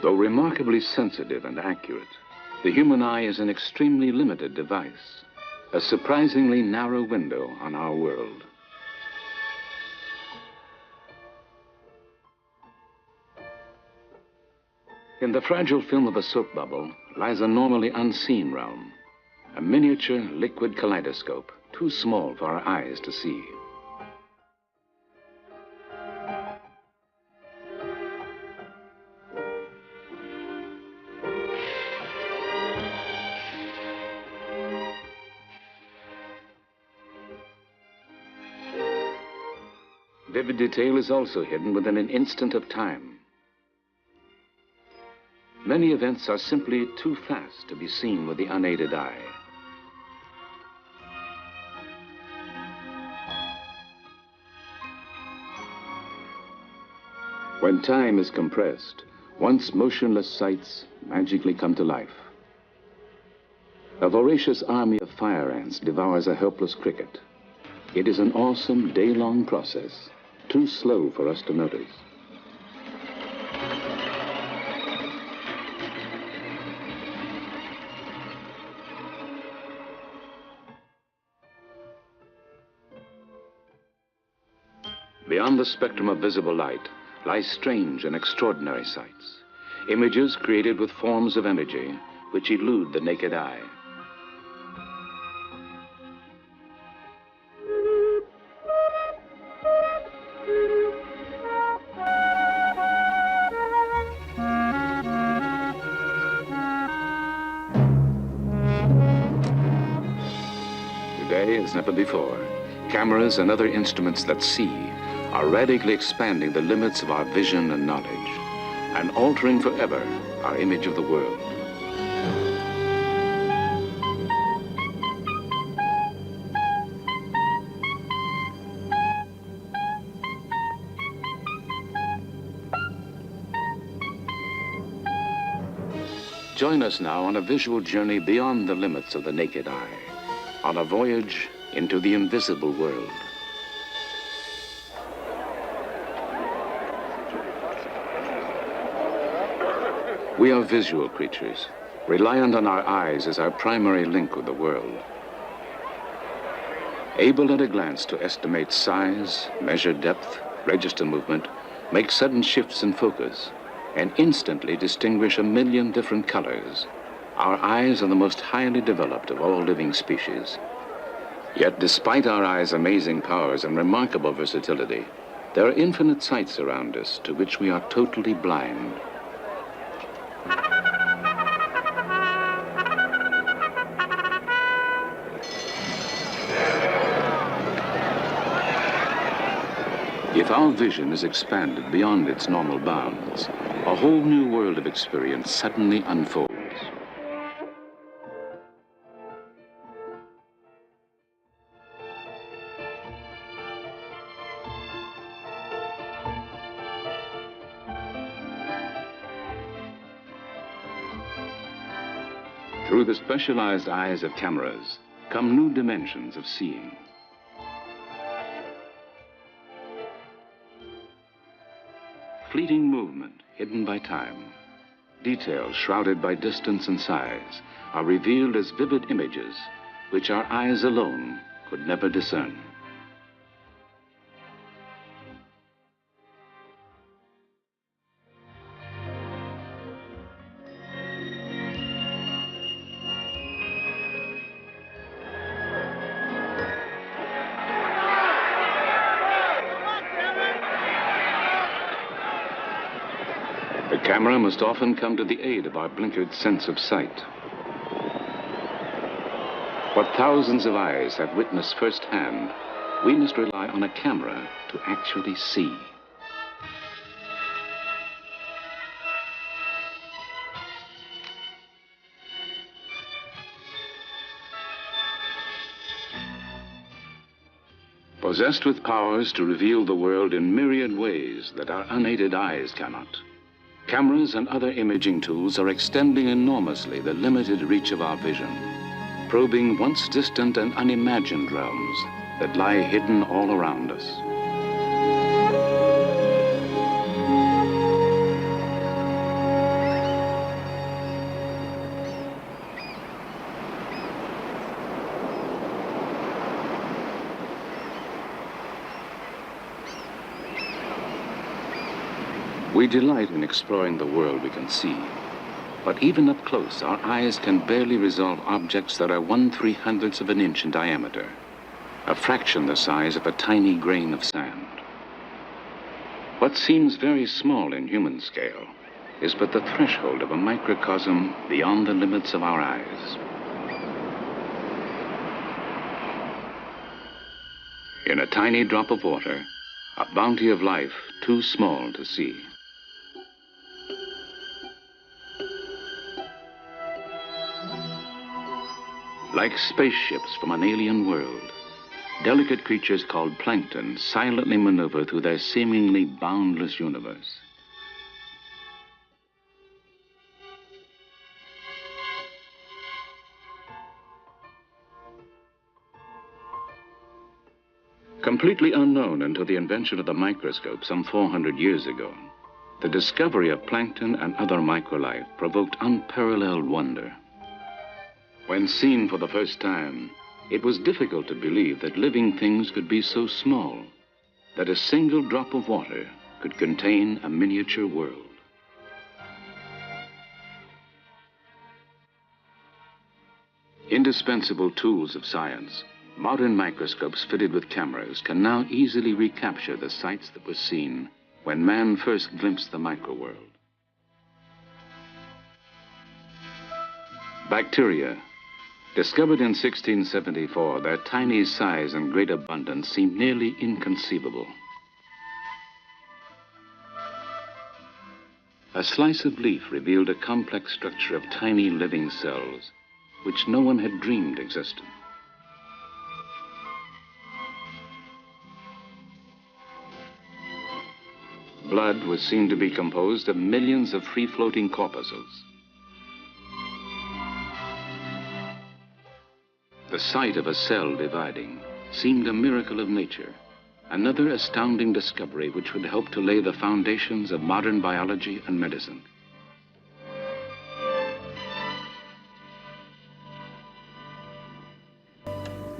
Though remarkably sensitive and accurate, the human eye is an extremely limited device, a surprisingly narrow window on our world. In the fragile film of a soap bubble lies a normally unseen realm, a miniature liquid kaleidoscope, too small for our eyes to see. Vivid detail is also hidden within an instant of time. Many events are simply too fast to be seen with the unaided eye. When time is compressed, once motionless sights magically come to life. A voracious army of fire ants devours a helpless cricket. It is an awesome day-long process, too slow for us to notice. Beyond the spectrum of visible light lie strange and extraordinary sights, images created with forms of energy which elude the naked eye. Today, as never before, cameras and other instruments that see are radically expanding the limits of our vision and knowledge, and altering forever our image of the world. Join us now on a visual journey beyond the limits of the naked eye, on a voyage into the invisible world. We are visual creatures, reliant on our eyes as our primary link with the world. Able at a glance to estimate size, measure depth, register movement, make sudden shifts in focus, and instantly distinguish a million different colors, our eyes are the most highly developed of all living species. Yet despite our eyes' amazing powers and remarkable versatility, there are infinite sights around us to which we are totally blind. If our vision is expanded beyond its normal bounds, a whole new world of experience suddenly unfolds. Through the specialized eyes of cameras come new dimensions of seeing. Fleeting movement hidden by time, details shrouded by distance and size, are revealed as vivid images which our eyes alone could never discern. The camera must often come to the aid of our blinkered sense of sight. What thousands of eyes have witnessed firsthand, we must rely on a camera to actually see. Possessed with powers to reveal the world in myriad ways that our unaided eyes cannot, cameras and other imaging tools are extending enormously the limited reach of our vision, probing once distant and unimagined realms that lie hidden all around us. We delight in exploring the world we can see. But even up close, our eyes can barely resolve objects that are 1/300th of an inch in diameter, a fraction the size of a tiny grain of sand. What seems very small in human scale is but the threshold of a microcosm beyond the limits of our eyes. In a tiny drop of water, a bounty of life too small to see. Like spaceships from an alien world, delicate creatures called plankton silently maneuver through their seemingly boundless universe. Completely unknown until the invention of the microscope some 400 years ago, the discovery of plankton and other microlife provoked unparalleled wonder. When seen for the first time, it was difficult to believe that living things could be so small, that a single drop of water could contain a miniature world. Indispensable tools of science, modern microscopes fitted with cameras can now easily recapture the sights that were seen when man first glimpsed the microworld. Bacteria. Discovered in 1674, their tiny size and great abundance seemed nearly inconceivable. A slice of leaf revealed a complex structure of tiny living cells, which no one had dreamed existed. Blood was seen to be composed of millions of free-floating corpuscles. The sight of a cell dividing seemed a miracle of nature, another astounding discovery which would help to lay the foundations of modern biology and medicine.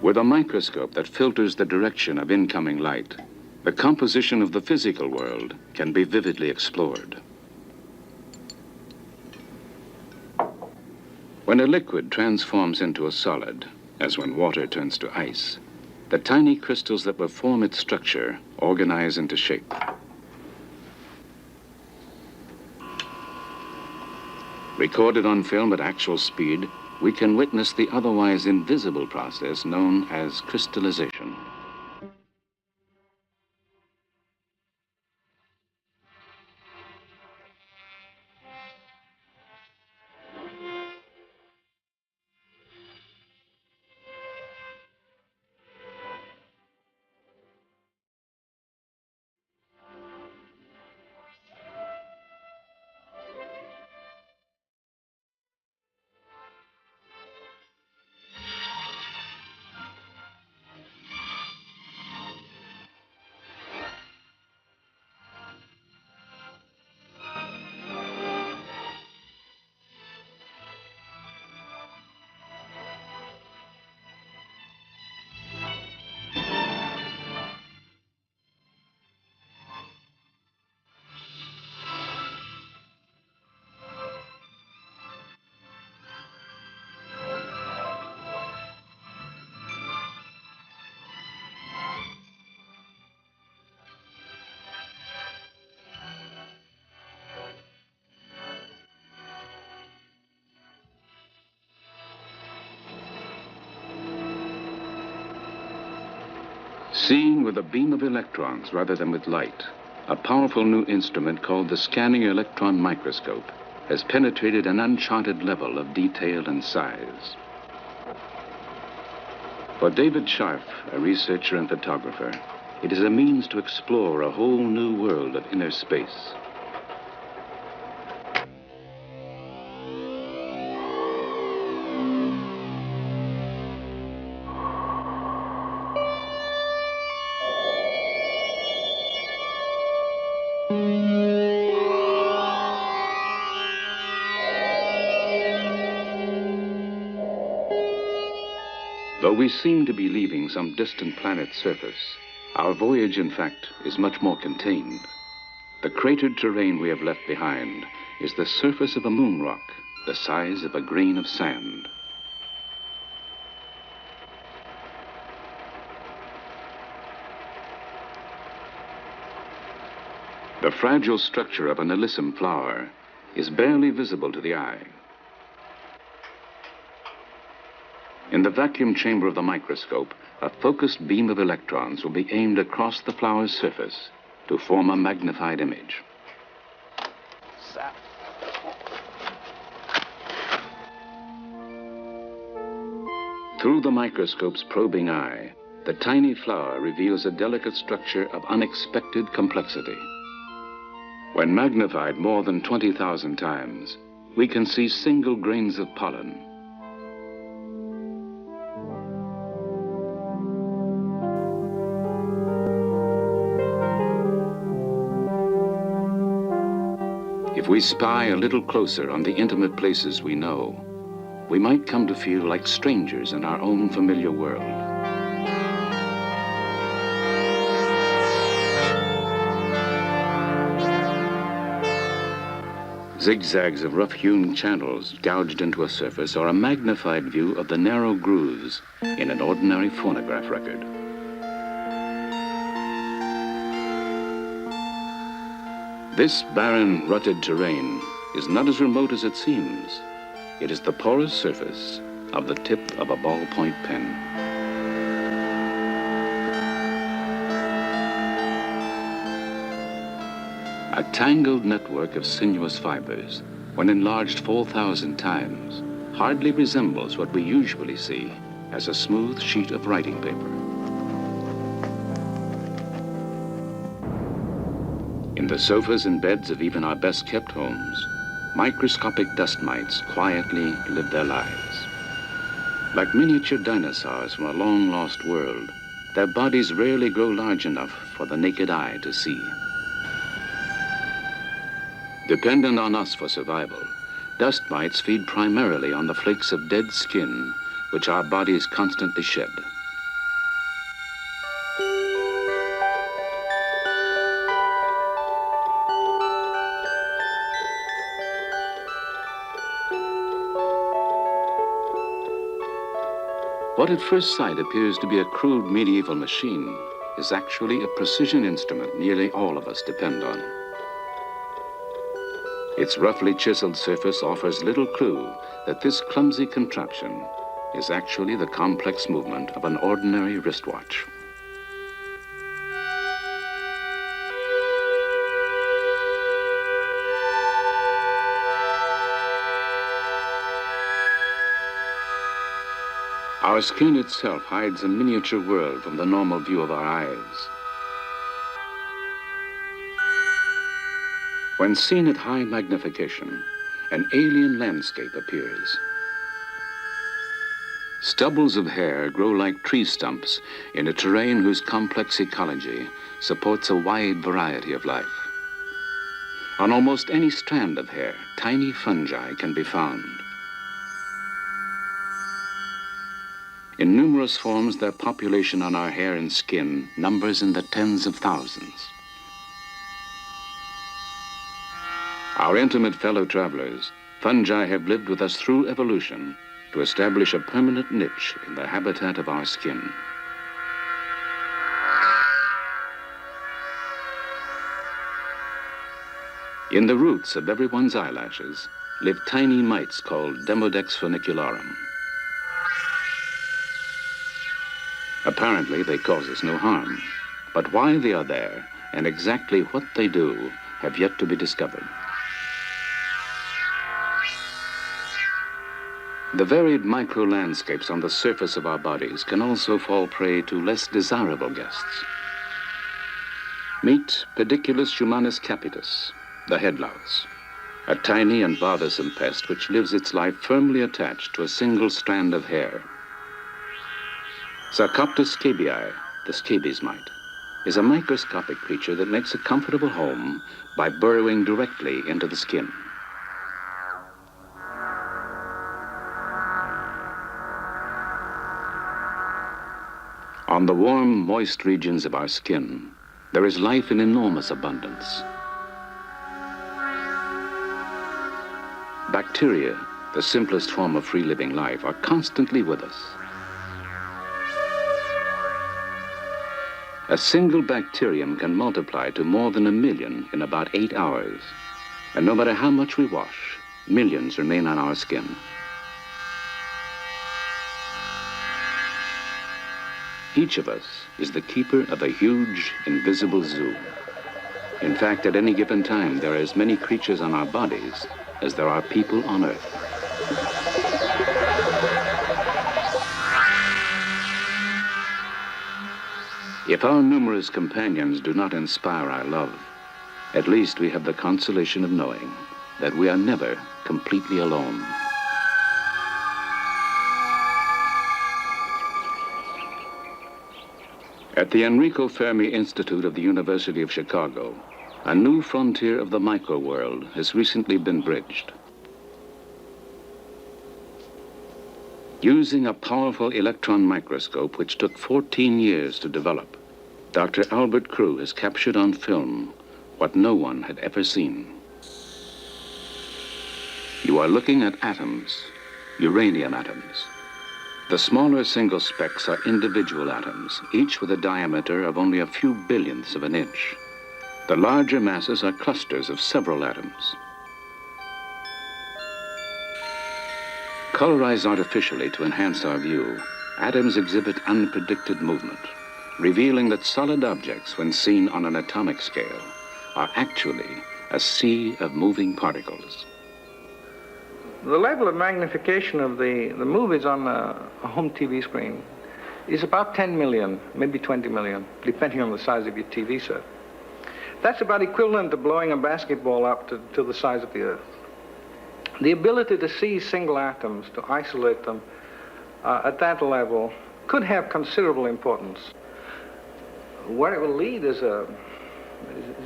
With a microscope that filters the direction of incoming light, the composition of the physical world can be vividly explored. When a liquid transforms into a solid, as when water turns to ice, the tiny crystals that will form its structure organize into shape. Recorded on film at actual speed, we can witness the otherwise invisible process known as crystallization. Seeing with a beam of electrons rather than with light, a powerful new instrument called the scanning electron microscope has penetrated an uncharted level of detail and size. For David Scharf, a researcher and photographer, it is a means to explore a whole new world of inner space. Though we seem to be leaving some distant planet's surface, our voyage, in fact, is much more contained. The cratered terrain we have left behind is the surface of a moon rock, the size of a grain of sand. The fragile structure of an alyssum flower is barely visible to the eye. In the vacuum chamber of the microscope, a focused beam of electrons will be aimed across the flower's surface to form a magnified image. Through the microscope's probing eye, the tiny flower reveals a delicate structure of unexpected complexity. When magnified more than 20,000 times, we can see single grains of pollen. If we spy a little closer on the intimate places we know, we might come to feel like strangers in our own familiar world. Zigzags of rough-hewn channels gouged into a surface are a magnified view of the narrow grooves in an ordinary phonograph record. This barren, rutted terrain is not as remote as it seems. It is the porous surface of the tip of a ballpoint pen. A tangled network of sinuous fibers, when enlarged 4,000 times, hardly resembles what we usually see as a smooth sheet of writing paper. In the sofas and beds of even our best-kept homes, microscopic dust mites quietly live their lives. Like miniature dinosaurs from a long-lost world, their bodies rarely grow large enough for the naked eye to see. Dependent on us for survival, dust mites feed primarily on the flakes of dead skin, which our bodies constantly shed. What at first sight appears to be a crude medieval machine is actually a precision instrument nearly all of us depend on. Its roughly chiseled surface offers little clue that this clumsy contraption is actually the complex movement of an ordinary wristwatch. Our skin itself hides a miniature world from the normal view of our eyes. When seen at high magnification, an alien landscape appears. Stubbles of hair grow like tree stumps in a terrain whose complex ecology supports a wide variety of life. On almost any strand of hair, tiny fungi can be found. In numerous forms, their population on our hair and skin numbers in the tens of thousands. Our intimate fellow travelers, fungi have lived with us through evolution to establish a permanent niche in the habitat of our skin. In the roots of everyone's eyelashes live tiny mites called Demodex funicularum. Apparently, they cause us no harm, but why they are there and exactly what they do have yet to be discovered. The varied micro-landscapes on the surface of our bodies can also fall prey to less desirable guests. Meet Pediculus humanus capitis, the headlouse, a tiny and bothersome pest which lives its life firmly attached to a single strand of hair. Sarcoptes scabii, the scabies mite, is a microscopic creature that makes a comfortable home by burrowing directly into the skin. On the warm, moist regions of our skin, there is life in enormous abundance. Bacteria, the simplest form of free-living life, are constantly with us. A single bacterium can multiply to more than 1 million in about 8 hours. And no matter how much we wash, millions remain on our skin. Each of us is the keeper of a huge, invisible zoo. In fact, at any given time, there are as many creatures on our bodies as there are people on Earth. If our numerous companions do not inspire our love, at least we have the consolation of knowing that we are never completely alone. At the Enrico Fermi Institute of the University of Chicago, a new frontier of the micro-world has recently been bridged. Using a powerful electron microscope which took 14 years to develop, Dr. Albert Crew has captured on film what no one had ever seen. You are looking at atoms, uranium atoms. The smaller single specks are individual atoms, each with a diameter of only a few billionths of an inch. The larger masses are clusters of several atoms. Colorized artificially to enhance our view, atoms exhibit unpredicted movement, revealing that solid objects, when seen on an atomic scale, are actually a sea of moving particles. The level of magnification of the movies on a home TV screen is about 10 million, maybe 20 million, depending on the size of your TV set. That's about equivalent to blowing a basketball up to the size of the Earth. The ability to see single atoms, to isolate them at that level, could have considerable importance. Where it will lead is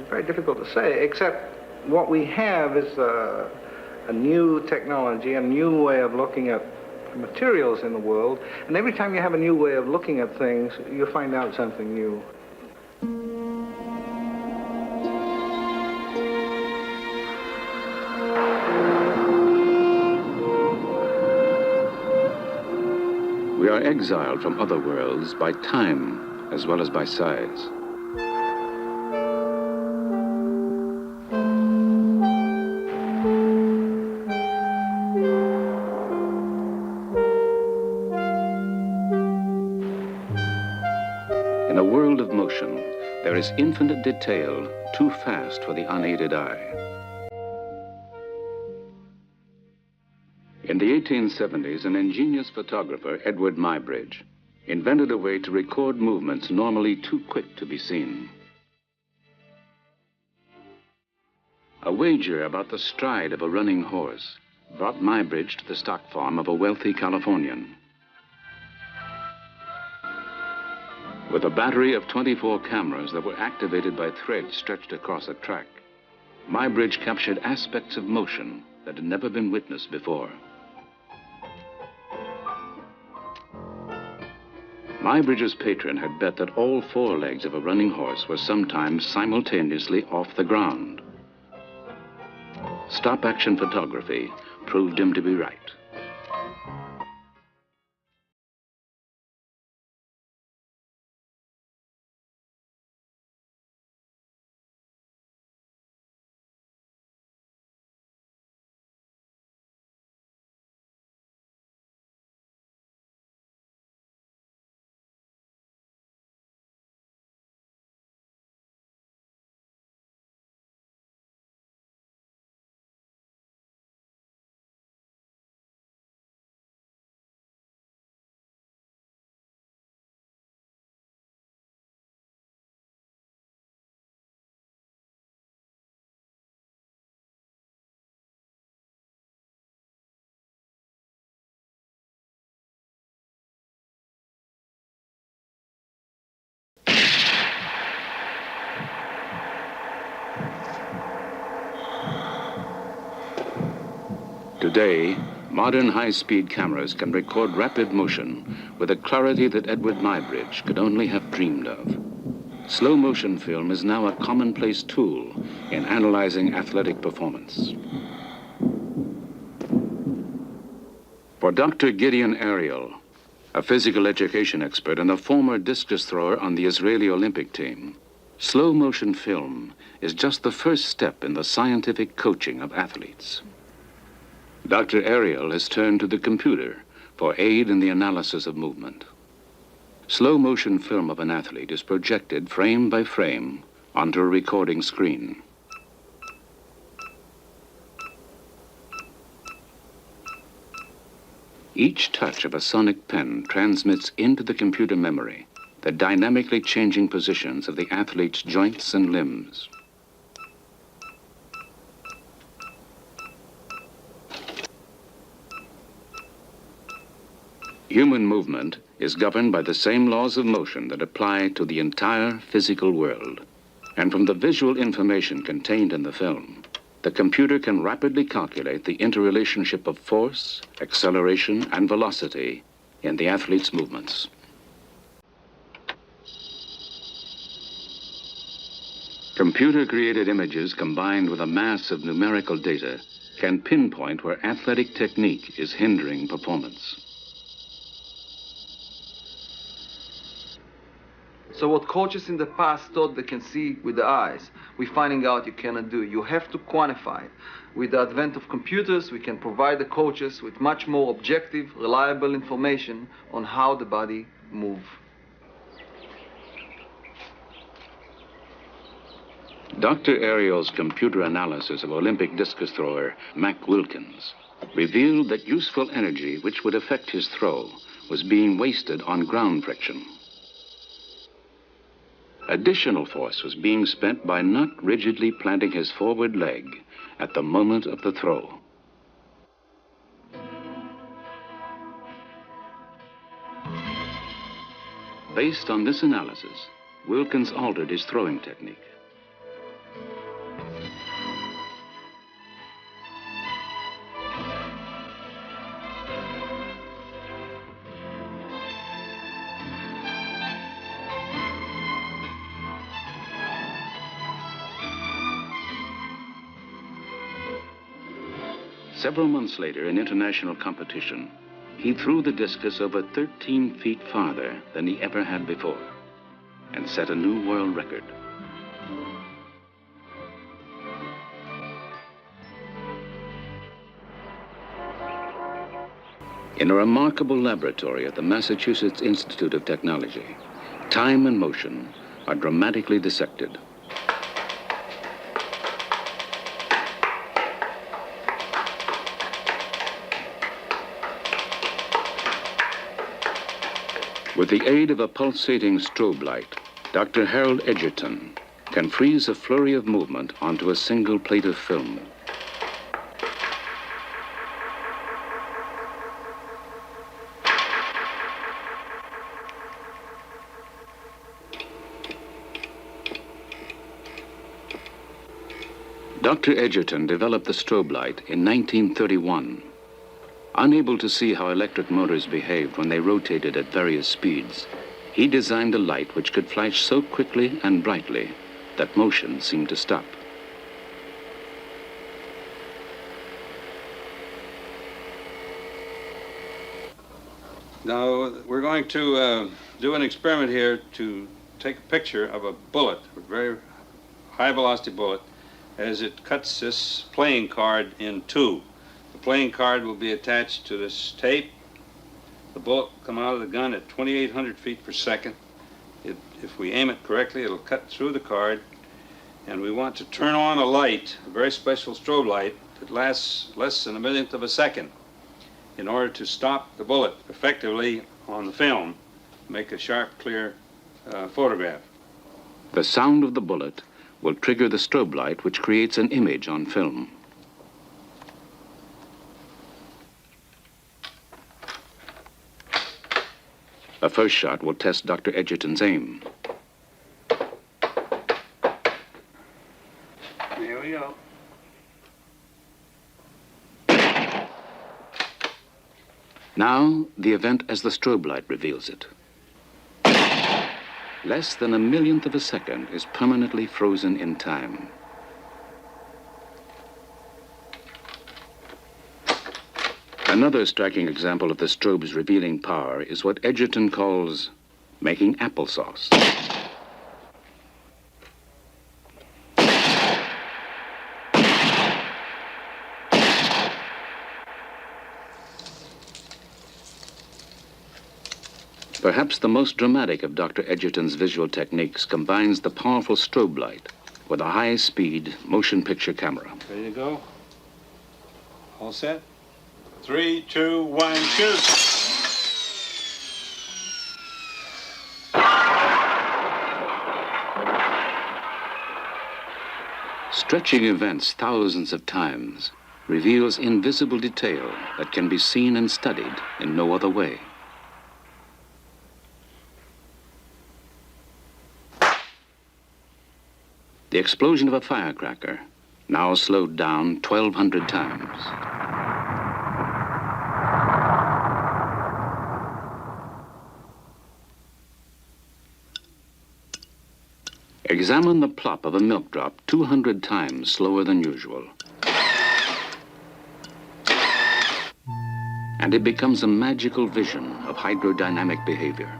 very difficult to say, except what we have is a new technology, a new way of looking at materials in the world, and every time you have a new way of looking at things, you find out something new. We are exiled from other worlds by time as well as by size. In a world of motion, there is infinite detail too fast for the unaided eye. In the 1870s, an ingenious photographer, Edward Muybridge, invented a way to record movements normally too quick to be seen. A wager about the stride of a running horse brought Muybridge to the stock farm of a wealthy Californian. With a battery of 24 cameras that were activated by threads stretched across a track, Muybridge captured aspects of motion that had never been witnessed before. Muybridge's patron had bet that all 4 legs of a running horse were sometimes simultaneously off the ground. Stop-action photography proved him to be right. Today, modern high-speed cameras can record rapid motion with a clarity that Edward Muybridge could only have dreamed of. Slow-motion film is now a commonplace tool in analyzing athletic performance. For Dr. Gideon Ariel, a physical education expert and a former discus thrower on the Israeli Olympic team, slow motion film is just the first step in the scientific coaching of athletes. Dr. Ariel has turned to the computer for aid in the analysis of movement. Slow motion film of an athlete is projected frame by frame onto a recording screen. Each touch of a sonic pen transmits into the computer memory the dynamically changing positions of the athlete's joints and limbs. Human movement is governed by the same laws of motion that apply to the entire physical world. And from the visual information contained in the film, the computer can rapidly calculate the interrelationship of force, acceleration, and velocity in the athlete's movements. Computer-created images combined with a mass of numerical data can pinpoint where athletic technique is hindering performance. So what coaches in the past thought they can see with the eyes, we're finding out you cannot do. You have to quantify it. With the advent of computers, we can provide the coaches with much more objective, reliable information on how the body moves. Dr. Ariel's computer analysis of Olympic discus thrower Mack Wilkins revealed that useful energy which would affect his throw was being wasted on ground friction. Additional force was being spent by not rigidly planting his forward leg at the moment of the throw. Based on this analysis, Wilkins altered his throwing technique. Several months later, in international competition, he threw the discus over 13 feet farther than he ever had before and set a new world record. In a remarkable laboratory at the Massachusetts Institute of Technology, time and motion are dramatically dissected. With the aid of a pulsating strobe light, Dr. Harold Edgerton can freeze a flurry of movement onto a single plate of film. Dr. Edgerton developed the strobe light in 1931. Unable to see how electric motors behaved when they rotated at various speeds, he designed a light which could flash so quickly and brightly that motion seemed to stop. Now, we're going to do an experiment here to take a picture of a bullet, a very high-velocity bullet, as it cuts this playing card in two. The playing card will be attached to this tape. The bullet will come out of the gun at 2,800 feet per second. If we aim it correctly, it'll cut through the card. And we want to turn on a light, a very special strobe light, that lasts less than a millionth of a second in order to stop the bullet effectively on the film, make a sharp, clear photograph. The sound of the bullet will trigger the strobe light, which creates an image on film. A first shot will test Dr. Edgerton's aim. Here we go. Now, the event as the strobe light reveals it. Less than a millionth of a second is permanently frozen in time. Another striking example of the strobe's revealing power is what Edgerton calls making applesauce. Perhaps the most dramatic of Dr. Edgerton's visual techniques combines the powerful strobe light with a high-speed motion picture camera. Ready to go? All set? 3, 2, 1, shoot! Stretching events thousands of times reveals invisible detail that can be seen and studied in no other way. The explosion of a firecracker, now slowed down 1,200 times. Examine the plop of a milk drop 200 times slower than usual. And it becomes a magical vision of hydrodynamic behavior.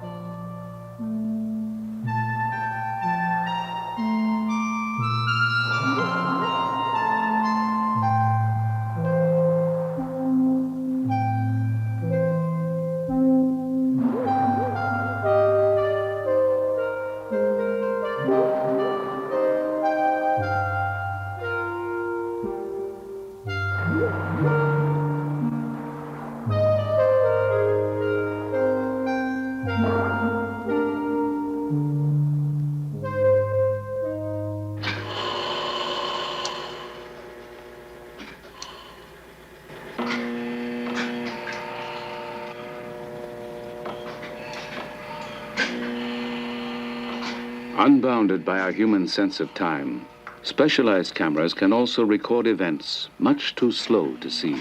Unbounded by our human sense of time, specialized cameras can also record events much too slow to see.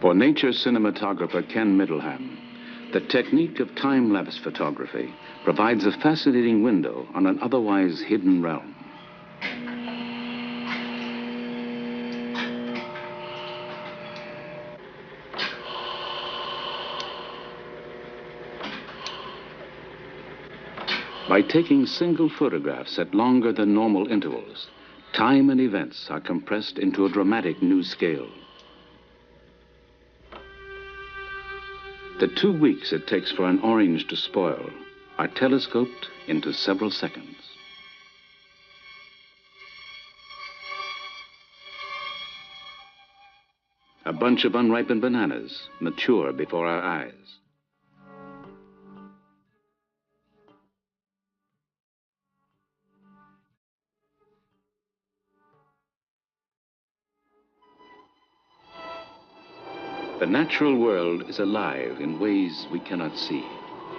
For nature cinematographer Ken Middleham, the technique of time-lapse photography provides a fascinating window on an otherwise hidden realm. By taking single photographs at longer than normal intervals, time and events are compressed into a dramatic new scale. The 2 weeks it takes for an orange to spoil are telescoped into several seconds. A bunch of unripened bananas mature before our eyes. The natural world is alive in ways we cannot see,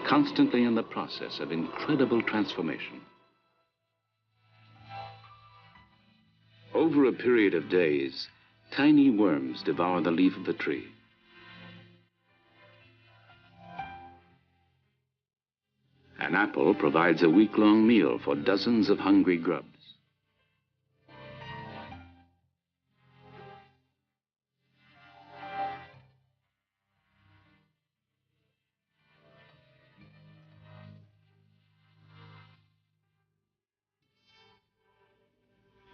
constantly in the process of incredible transformation. Over a period of days, tiny worms devour the leaf of the tree. An apple provides a week-long meal for dozens of hungry grubs.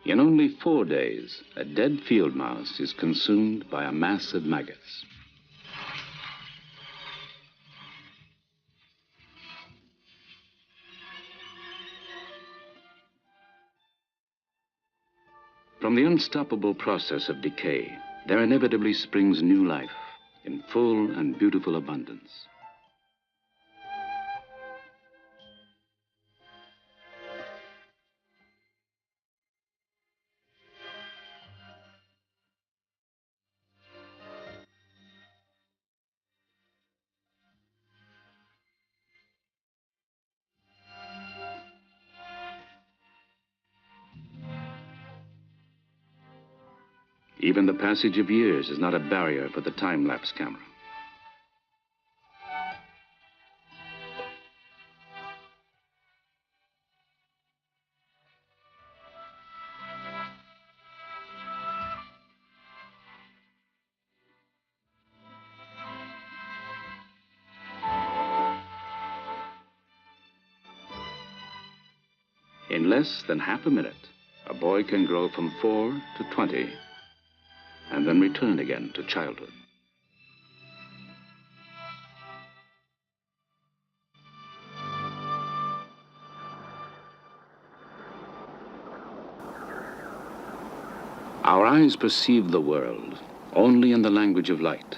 In only 4 days, a dead field mouse is consumed by a mass of maggots. From the unstoppable process of decay, there inevitably springs new life in full and beautiful abundance. Even the passage of years is not a barrier for the time-lapse camera. In less than half a minute, a boy can grow from 4 to 20 and then return again to childhood. Our eyes perceive the world only in the language of light.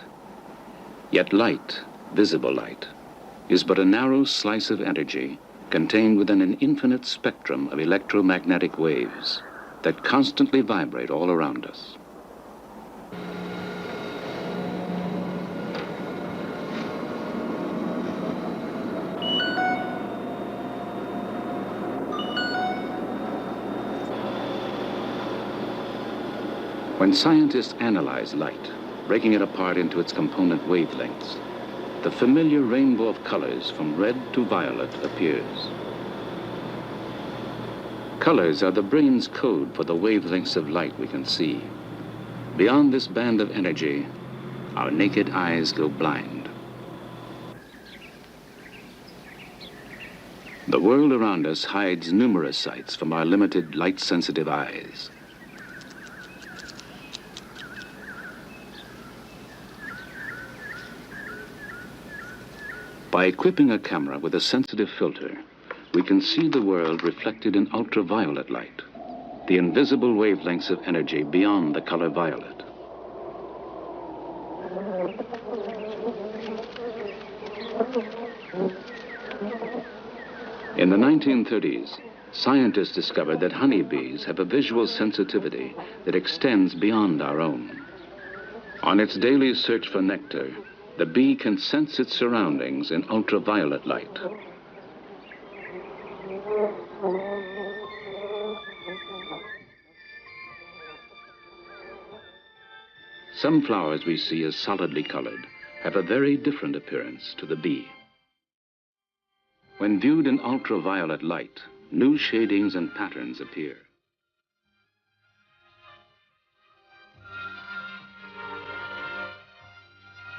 Yet light, visible light, is but a narrow slice of energy contained within an infinite spectrum of electromagnetic waves that constantly vibrate all around us. When scientists analyze light, breaking it apart into its component wavelengths, the familiar rainbow of colors from red to violet appears. Colors are the brain's code for the wavelengths of light we can see. Beyond this band of energy, our naked eyes go blind. The world around us hides numerous sights from our limited light-sensitive eyes. By equipping a camera with a sensitive filter, we can see the world reflected in ultraviolet light, the invisible wavelengths of energy beyond the color violet. In the 1930s, scientists discovered that honeybees have a visual sensitivity that extends beyond our own. On its daily search for nectar, the bee can sense its surroundings in ultraviolet light. Some flowers we see as solidly colored have a very different appearance to the bee. When viewed in ultraviolet light, new shadings and patterns appear.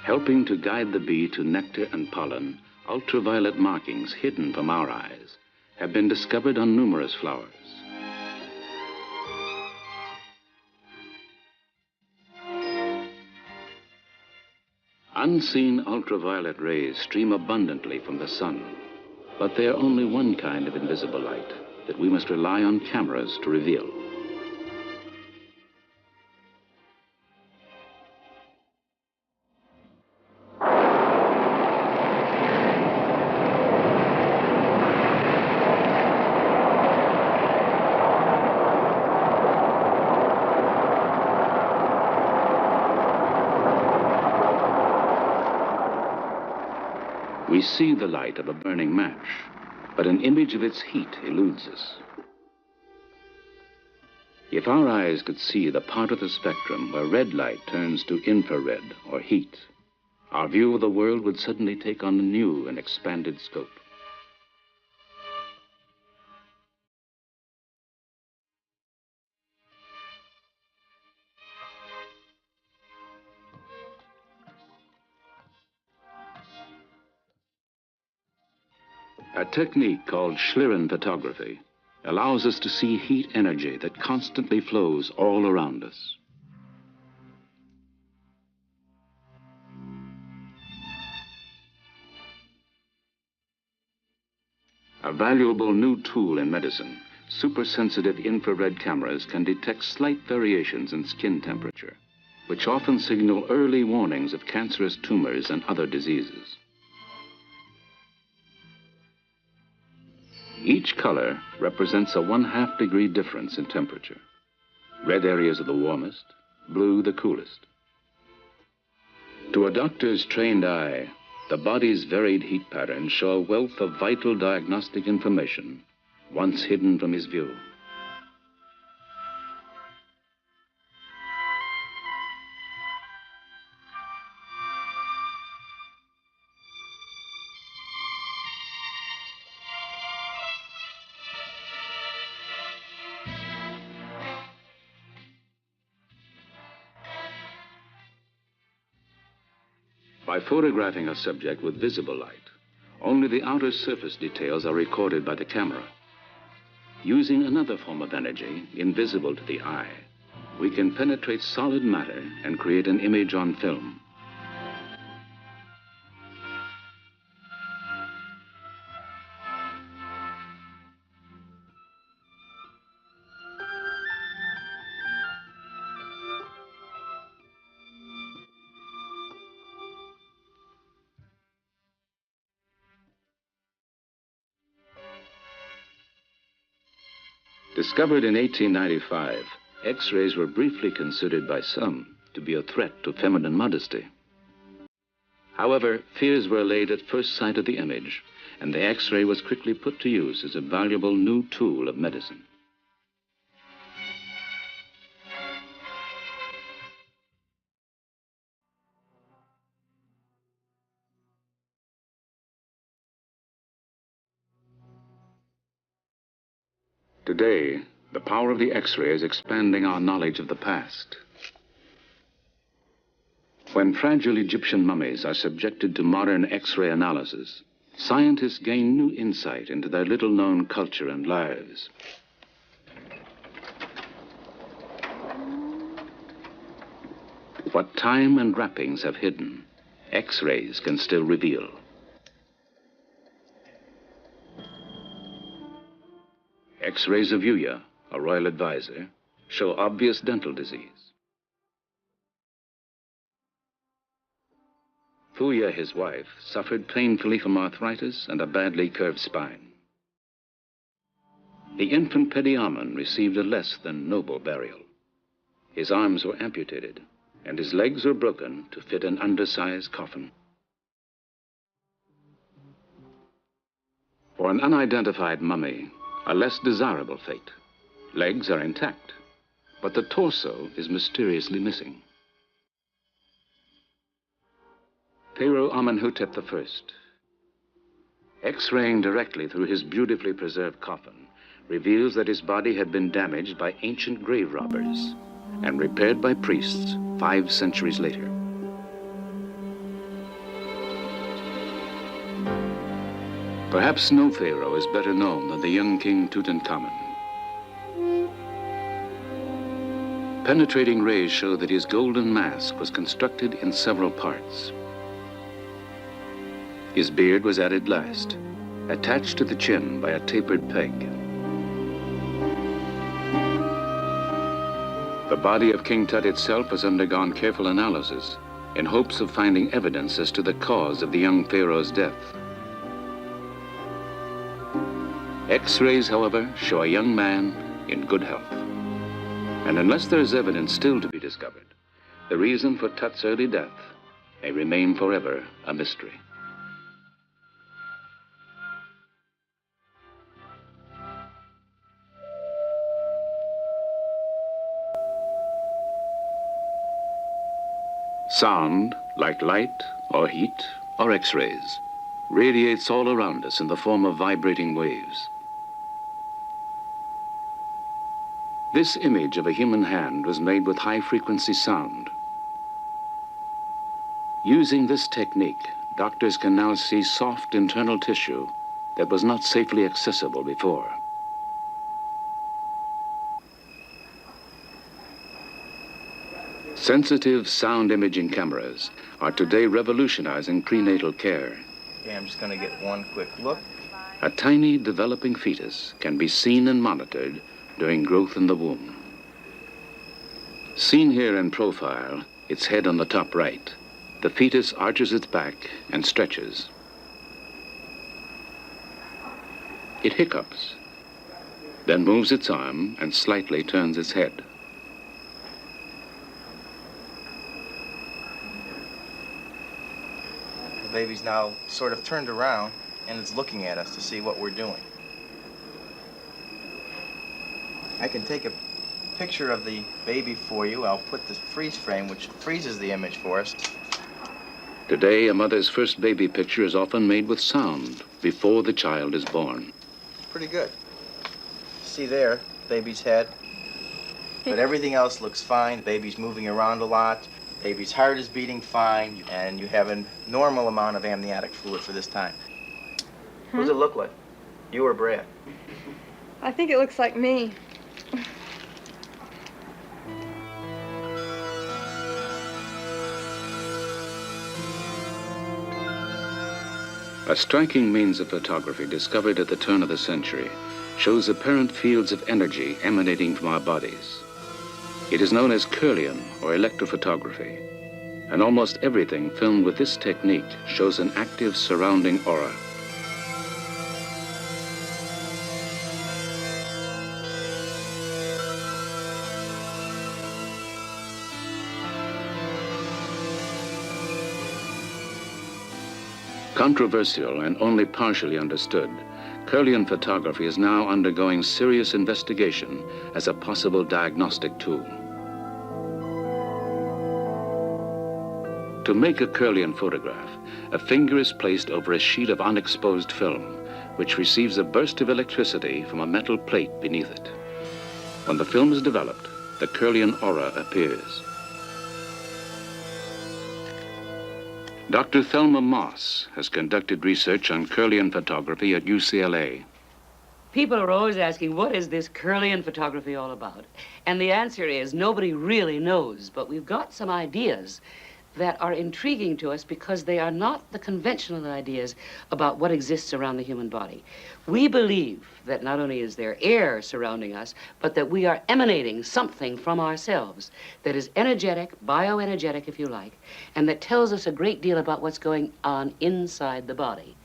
Helping to guide the bee to nectar and pollen, ultraviolet markings hidden from our eyes have been discovered on numerous flowers. Unseen ultraviolet rays stream abundantly from the sun, but they are only one kind of invisible light that we must rely on cameras to reveal. We see the light of a burning match, but an image of its heat eludes us. If our eyes could see the part of the spectrum where red light turns to infrared or heat, our view of the world would suddenly take on a new and expanded scope. A technique called Schlieren photography allows us to see heat energy that constantly flows all around us. A valuable new tool in medicine, supersensitive infrared cameras can detect slight variations in skin temperature, which often signal early warnings of cancerous tumors and other diseases. Each color represents a 1/2 degree difference in temperature. Red areas are the warmest, blue the coolest. To a doctor's trained eye, the body's varied heat patterns show a wealth of vital diagnostic information, once hidden from his view. By photographing a subject with visible light, only the outer surface details are recorded by the camera. Using another form of energy, invisible to the eye, we can penetrate solid matter and create an image on film. Discovered in 1895, X-rays were briefly considered by some to be a threat to feminine modesty. However, fears were allayed at first sight of the image, and the X-ray was quickly put to use as a valuable new tool of medicine. Today, the power of the X-ray is expanding our knowledge of the past. When fragile Egyptian mummies are subjected to modern X-ray analysis, scientists gain new insight into their little-known culture and lives. What time and wrappings have hidden, X-rays can still reveal. X-rays of Yuya, a royal advisor, show obvious dental disease. Fuya, his wife, suffered painfully from arthritis and a badly curved spine. The infant Pediamen received a less than noble burial. His arms were amputated, and his legs were broken to fit an undersized coffin. For an unidentified mummy, a less desirable fate. Legs are intact, but the torso is mysteriously missing. Pharaoh Amenhotep I, X-raying directly through his beautifully preserved coffin, reveals that his body had been damaged by ancient grave robbers and repaired by priests 5 centuries later. Perhaps no pharaoh is better known than the young king Tutankhamun. Penetrating rays show that his golden mask was constructed in several parts. His beard was added last, attached to the chin by a tapered peg. The body of King Tut itself has undergone careful analysis in hopes of finding evidence as to the cause of the young pharaoh's death. X-rays, however, show a young man in good health. And unless there is evidence still to be discovered, the reason for Tut's early death may remain forever a mystery. Sound, like light or heat or X-rays, radiates all around us in the form of vibrating waves. This image of a human hand was made with high-frequency sound. Using this technique, doctors can now see soft internal tissue that was not safely accessible before. Sensitive sound imaging cameras are today revolutionizing prenatal care. Okay, I'm just going to get one quick look. A tiny developing fetus can be seen and monitored during growth in the womb. Seen here in profile, its head on the top right, the fetus arches its back and stretches. It hiccups, then moves its arm and slightly turns its head. The baby's now sort of turned around and it's looking at us to see what we're doing. I can take a picture of the baby for you. I'll put the freeze frame, which freezes the image for us. Today, a mother's first baby picture is often made with sound before the child is born. Pretty good. See there, baby's head. But everything else looks fine. Baby's moving around a lot. Baby's heart is beating fine, and you have a normal amount of amniotic fluid for this time. What does it look like? You or Brad? I think it looks like me. A striking means of photography discovered at the turn of the century shows apparent fields of energy emanating from our bodies. It is known as Kirlian or electrophotography, and almost everything filmed with this technique shows an active surrounding aura. Controversial and only partially understood, Kirlian photography is now undergoing serious investigation as a possible diagnostic tool. To make a Kirlian photograph, a finger is placed over a sheet of unexposed film, which receives a burst of electricity from a metal plate beneath it. When the film is developed, the Kirlian aura appears. Dr. Thelma Moss has conducted research on Kirlian photography at UCLA. People are always asking, what is this Kirlian photography all about? And the answer is, nobody really knows, but we've got some ideas that are intriguing to us because they are not the conventional ideas about what exists around the human body. We believe that not only is there air surrounding us, but that we are emanating something from ourselves that is energetic, bioenergetic if you like, and that tells us a great deal about what's going on inside the body.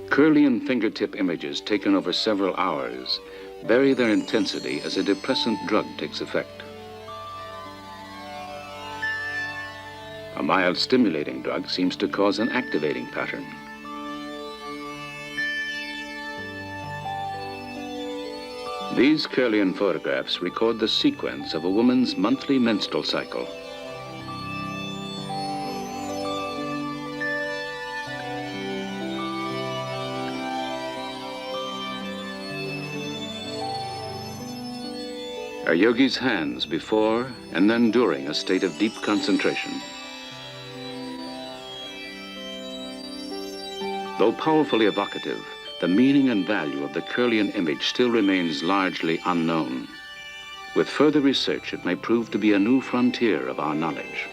Kirlian fingertip images taken over several hours vary their intensity as a depressant drug takes effect. A mild stimulating drug seems to cause an activating pattern. These Kirlian photographs record the sequence of a woman's monthly menstrual cycle. A yogi's hands before and then during a state of deep concentration. Though powerfully evocative, the meaning and value of the Kirlian image still remains largely unknown. With further research, it may prove to be a new frontier of our knowledge.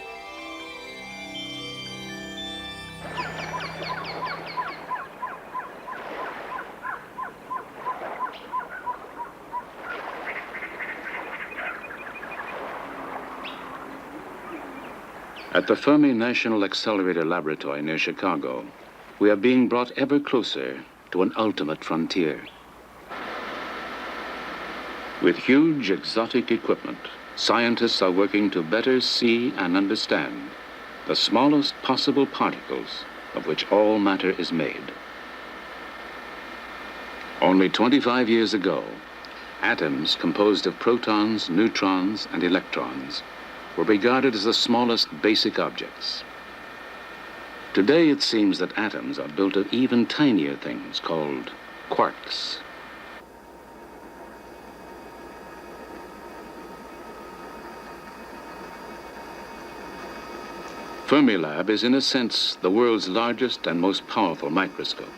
At the Fermi National Accelerator Laboratory near Chicago, we are being brought ever closer to an ultimate frontier. With huge exotic equipment, scientists are working to better see and understand the smallest possible particles of which all matter is made. Only 25 years ago, atoms composed of protons, neutrons, and electrons were regarded as the smallest basic objects. Today, it seems that atoms are built of even tinier things called quarks. Fermilab is, in a sense, the world's largest and most powerful microscope,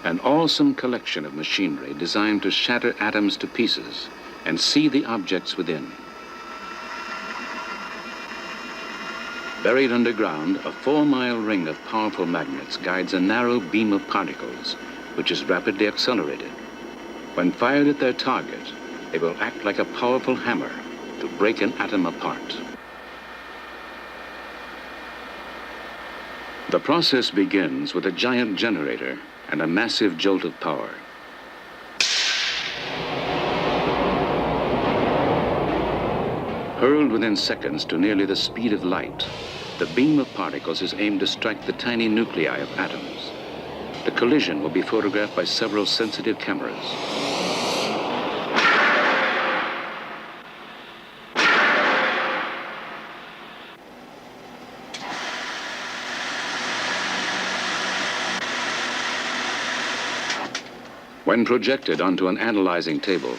an awesome collection of machinery designed to shatter atoms to pieces and see the objects within. Buried underground, a 4-mile ring of powerful magnets guides a narrow beam of particles, which is rapidly accelerated. When fired at their target, they will act like a powerful hammer to break an atom apart. The process begins with a giant generator and a massive jolt of power. Hurled within seconds to nearly the speed of light, the beam of particles is aimed to strike the tiny nuclei of atoms. The collision will be photographed by several sensitive cameras. When projected onto an analyzing table,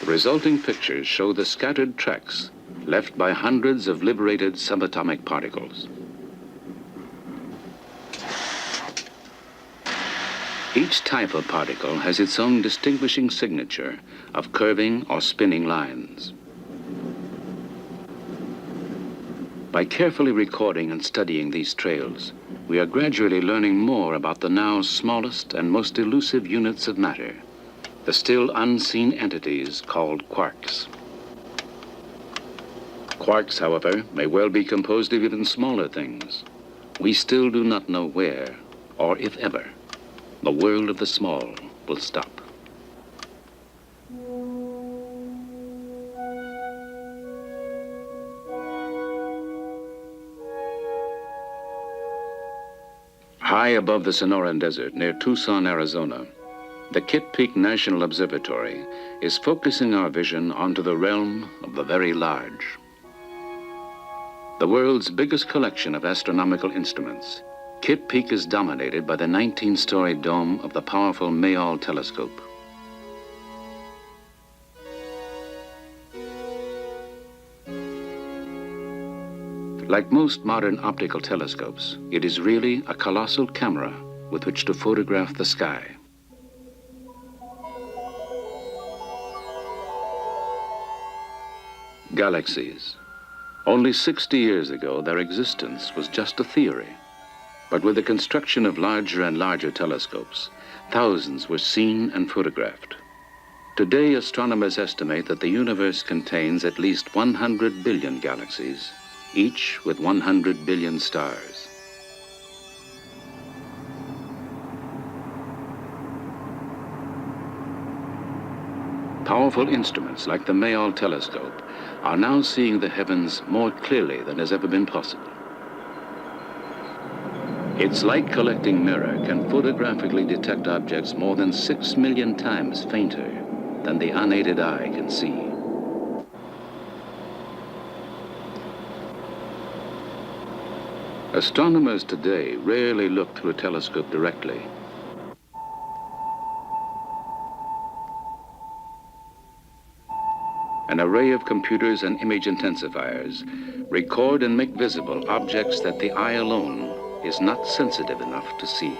the resulting pictures show the scattered tracks left by hundreds of liberated subatomic particles. Each type of particle has its own distinguishing signature of curving or spinning lines. By carefully recording and studying these trails, we are gradually learning more about the now smallest and most elusive units of matter, the still unseen entities called quarks. Quarks, however, may well be composed of even smaller things. We still do not know where, or if ever, the world of the small will stop. High above the Sonoran Desert near Tucson, Arizona, the Kitt Peak National Observatory is focusing our vision onto the realm of the very large. The world's biggest collection of astronomical instruments, Kitt Peak is dominated by the 19-story dome of the powerful Mayall telescope. Like most modern optical telescopes, it is really a colossal camera with which to photograph the sky. Galaxies. Only 60 years ago, their existence was just a theory. But with the construction of larger and larger telescopes, thousands were seen and photographed. Today, astronomers estimate that the universe contains at least 100 billion galaxies, each with 100 billion stars. Powerful instruments like the Mayall telescope are now seeing the heavens more clearly than has ever been possible. Its light-collecting mirror can photographically detect objects more than 6 million times fainter than the unaided eye can see. Astronomers today rarely look through a telescope directly. An array of computers and image intensifiers record and make visible objects that the eye alone is not sensitive enough to see.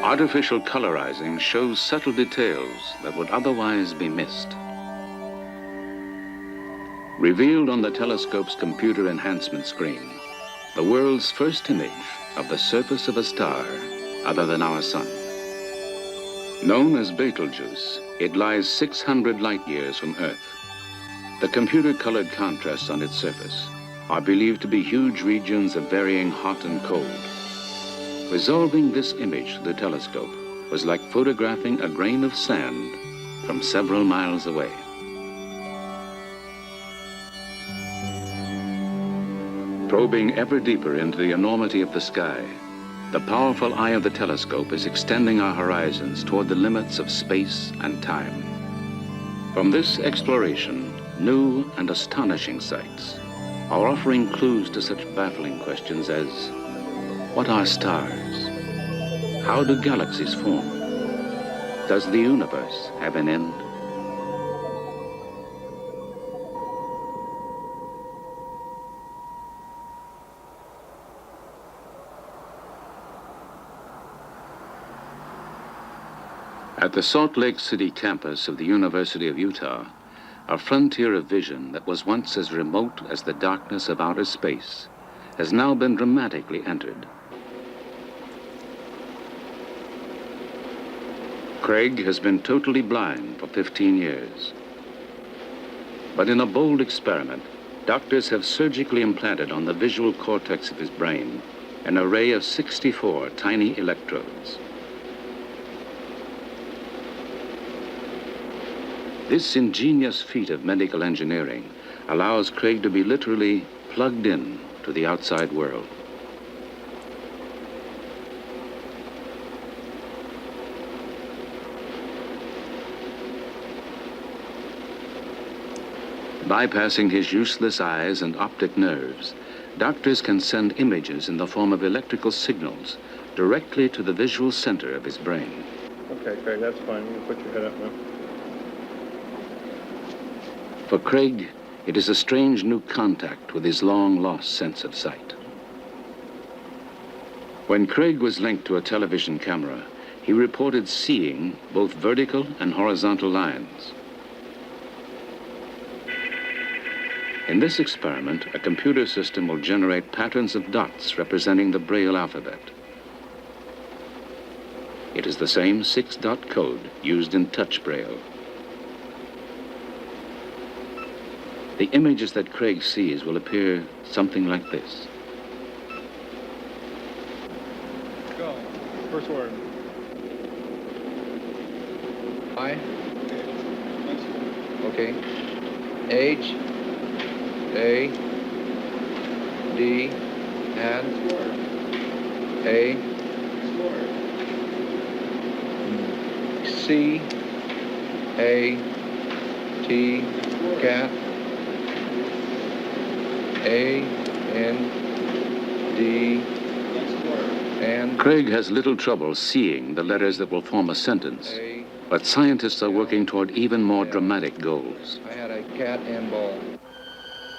Artificial colorizing shows subtle details that would otherwise be missed. Revealed on the telescope's computer enhancement screen, the world's first image of the surface of a star other than our sun. Known as Betelgeuse, it lies 600 light years from Earth. The computer-colored contrasts on its surface are believed to be huge regions of varying hot and cold. Resolving this image through the telescope was like photographing a grain of sand from several miles away. Probing ever deeper into the enormity of the sky, the powerful eye of the telescope is extending our horizons toward the limits of space and time. From this exploration, new and astonishing sights are offering clues to such baffling questions as, what are stars? How do galaxies form? Does the universe have an end? At the Salt Lake City campus of the University of Utah, a frontier of vision that was once as remote as the darkness of outer space has now been dramatically entered. Craig has been totally blind for 15 years. But in a bold experiment, doctors have surgically implanted on the visual cortex of his brain an array of 64 tiny electrodes. This ingenious feat of medical engineering allows Craig to be literally plugged in to the outside world. Bypassing his useless eyes and optic nerves, doctors can send images in the form of electrical signals directly to the visual center of his brain. Okay, Craig, that's fine. You can put your head up now. For Craig, it is a strange new contact with his long-lost sense of sight. When Craig was linked to a television camera, he reported seeing both vertical and horizontal lines. In this experiment, a computer system will generate patterns of dots representing the Braille alphabet. It is the same 6-dot code used in touch Braille. The images that Craig sees will appear something like this. Go. First word. I. Okay. H. A. D. And. A. C. A. T. Cat. A. N. D. And. Craig has little trouble seeing the letters that will form a sentence, A. but scientists are working toward even more dramatic goals. I had a cat and ball.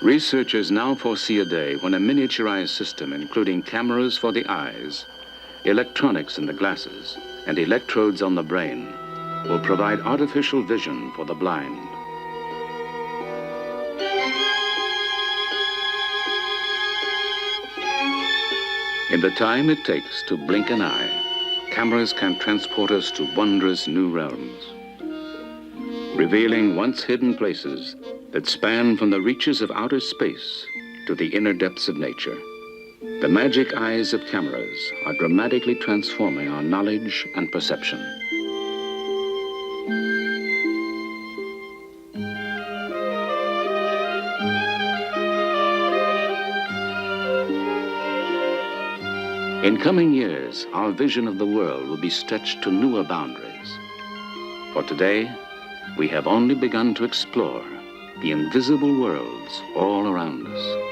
Researchers now foresee a day when a miniaturized system, including cameras for the eyes, electronics in the glasses, and electrodes on the brain, will provide artificial vision for the blind. In the time it takes to blink an eye, cameras can transport us to wondrous new realms, revealing once hidden places that span from the reaches of outer space to the inner depths of nature. The magic eyes of cameras are dramatically transforming our knowledge and perception. In coming years, our vision of the world will be stretched to newer boundaries. For today, we have only begun to explore the invisible worlds all around us.